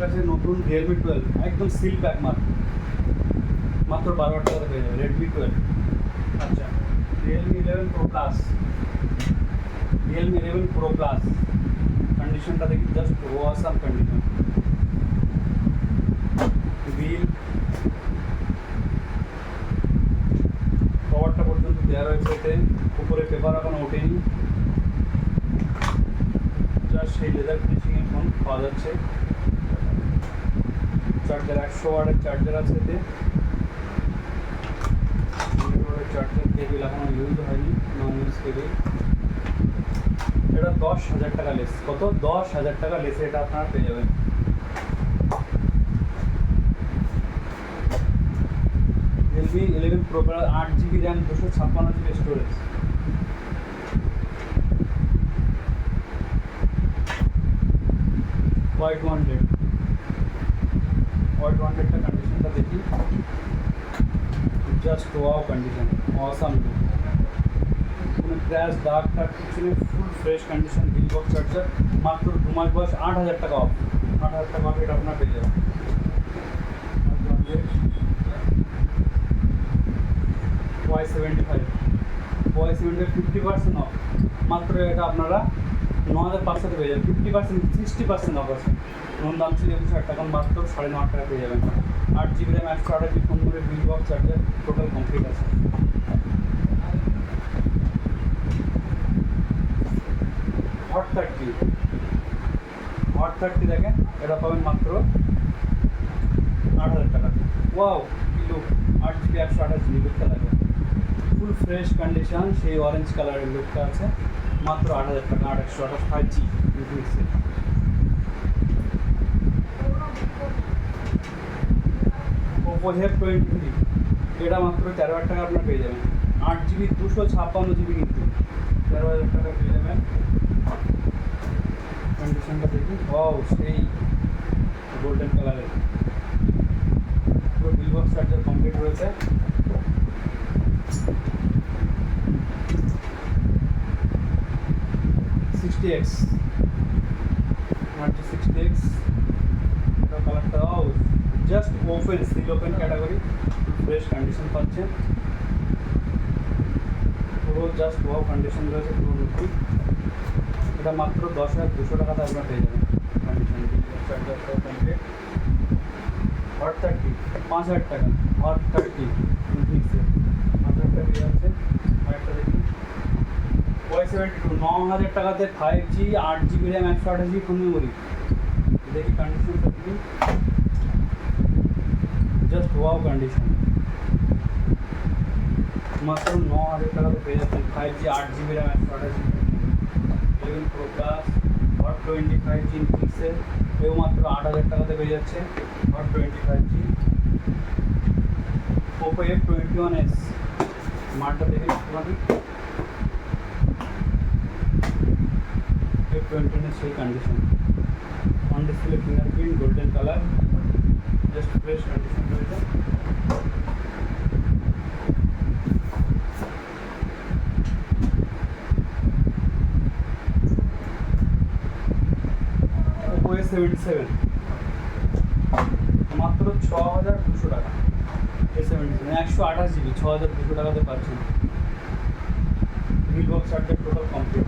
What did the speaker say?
কাছে নতুন রিয়েলমি 12 একদম সিল প্যাক মাত্র 12,000 টাকা পেয়ে যাবে রেডমি 12। আচ্ছা, Realme 11 pro plus, Realme 11 pro plus কন্ডিশনটা দেখি, জাস্ট অসাম কন্ডিশন। বিল কভারটা পর্যন্ত দেওয়া রয়েছে, এতে উপরে পেপার এখন ওঠেনি, জাস্ট সেই লেদার ফিনিশিংয়ের ফোন পাওয়া যাচ্ছে। চার্জার 100 ওয়াটের চার্জার আছে এতে, চার্জার কেবিল এখনো ইউজ হয়নি, নন ইউজ কেবিল। এটা 10,000 টাকা লেস। কত? 10,000 টাকা লেসে এটা আপনারা পেয়ে যাবেন। Realme 11 pro plus 8GB RAM, 256GB storage. White ওয়ান্টেডটা কন্ডিশনটা দেখি, just wow condition, awesome look, কোনো ক্র্যাশ দাগ টাগ কিছু নেই, full fresh condition. Bill box charger, মাত্র 2 মাস বয়স, 8,000 টাকা অফ, 8,000 টাকা অফ এটা আপনার পেয়ে যাবেন। Y75 50% অফ, মাত্র এটা আপনারা 9,500 পেয়ে যাবেন। 50% 60% অফ আছে, নন দাম ছিল 21,000 টাকা, মাত্র 9,500 টাকা পেয়ে যাবেন। 8GB র্যাম, 128GB ফোনগুলো, বিল বক্স চার্জার টোটাল কমপ্লিট আছে। হট 30 দেখেন, এটা পাবেন মাত্র 8,000 টাকা। ওয়াও কি লুক, 8GB 128GB লুকটা লাগে, ফুল ফ্রেশ কন্ডিশন, সেই অরেঞ্জ কালারের লুকটা আছে, মাত্র 8,000 টাকা। 828 5G ইনফিনিক্সের। ওপো F23 এটা মাত্র 13,000 টাকা আপনার পেয়ে যাবেন। 8GB 256GB কিন্তু 13,000 টাকা পেয়ে যাবেন। কন্ডিশনটা দেখি, ওয়াও সেই গোল্ডেন কালারের, পুরো বিল বক্স চার্জার কমপ্লিট রয়েছে। X March 60X এটা কালারটা just open, seal open category, fresh condition পাচ্ছেন, পুরো জাস্ট ওয়াও কন্ডিশন রয়েছে, পুরো নতুন। এটা মাত্র 10,200 টাকাতে আপনারা পেয়ে যাবেন কন্ডিশন। Charger complete. হট 30 5,000 টাকা, হট 30 ইনফিনিক্সের 5,000 টাকা পেয়ে যাচ্ছে। আরেকটা দেখি, Y72 9,000 টাকাতে 5G 8GB RAM, 128GB phone memory. দেখি কন্ডিশনটা দেখি, জাস্ট ওয়াও কন্ডিশন, মাত্র 9,000 টাকাতে পেয়ে যাচ্ছেন। 5G 8GB RAM, 128GB 11 pro plus, hot 25G ইনফিনিক্সের, এও মাত্র 8,000 টাকাতে পেয়ে যাচ্ছে। Hot 25G। ওপো F21s মালটা দেখে একটুখানি, F21 সেই condition, on display fingerprint, golden colour, just fresh condition রয়েছে। Oppo A77 মাত্র 6,200 টাকা। A77 128GB 6,200 টাকাতে পাচ্ছেন। বিল বক্স চার্জার টোটাল কমপ্লিট।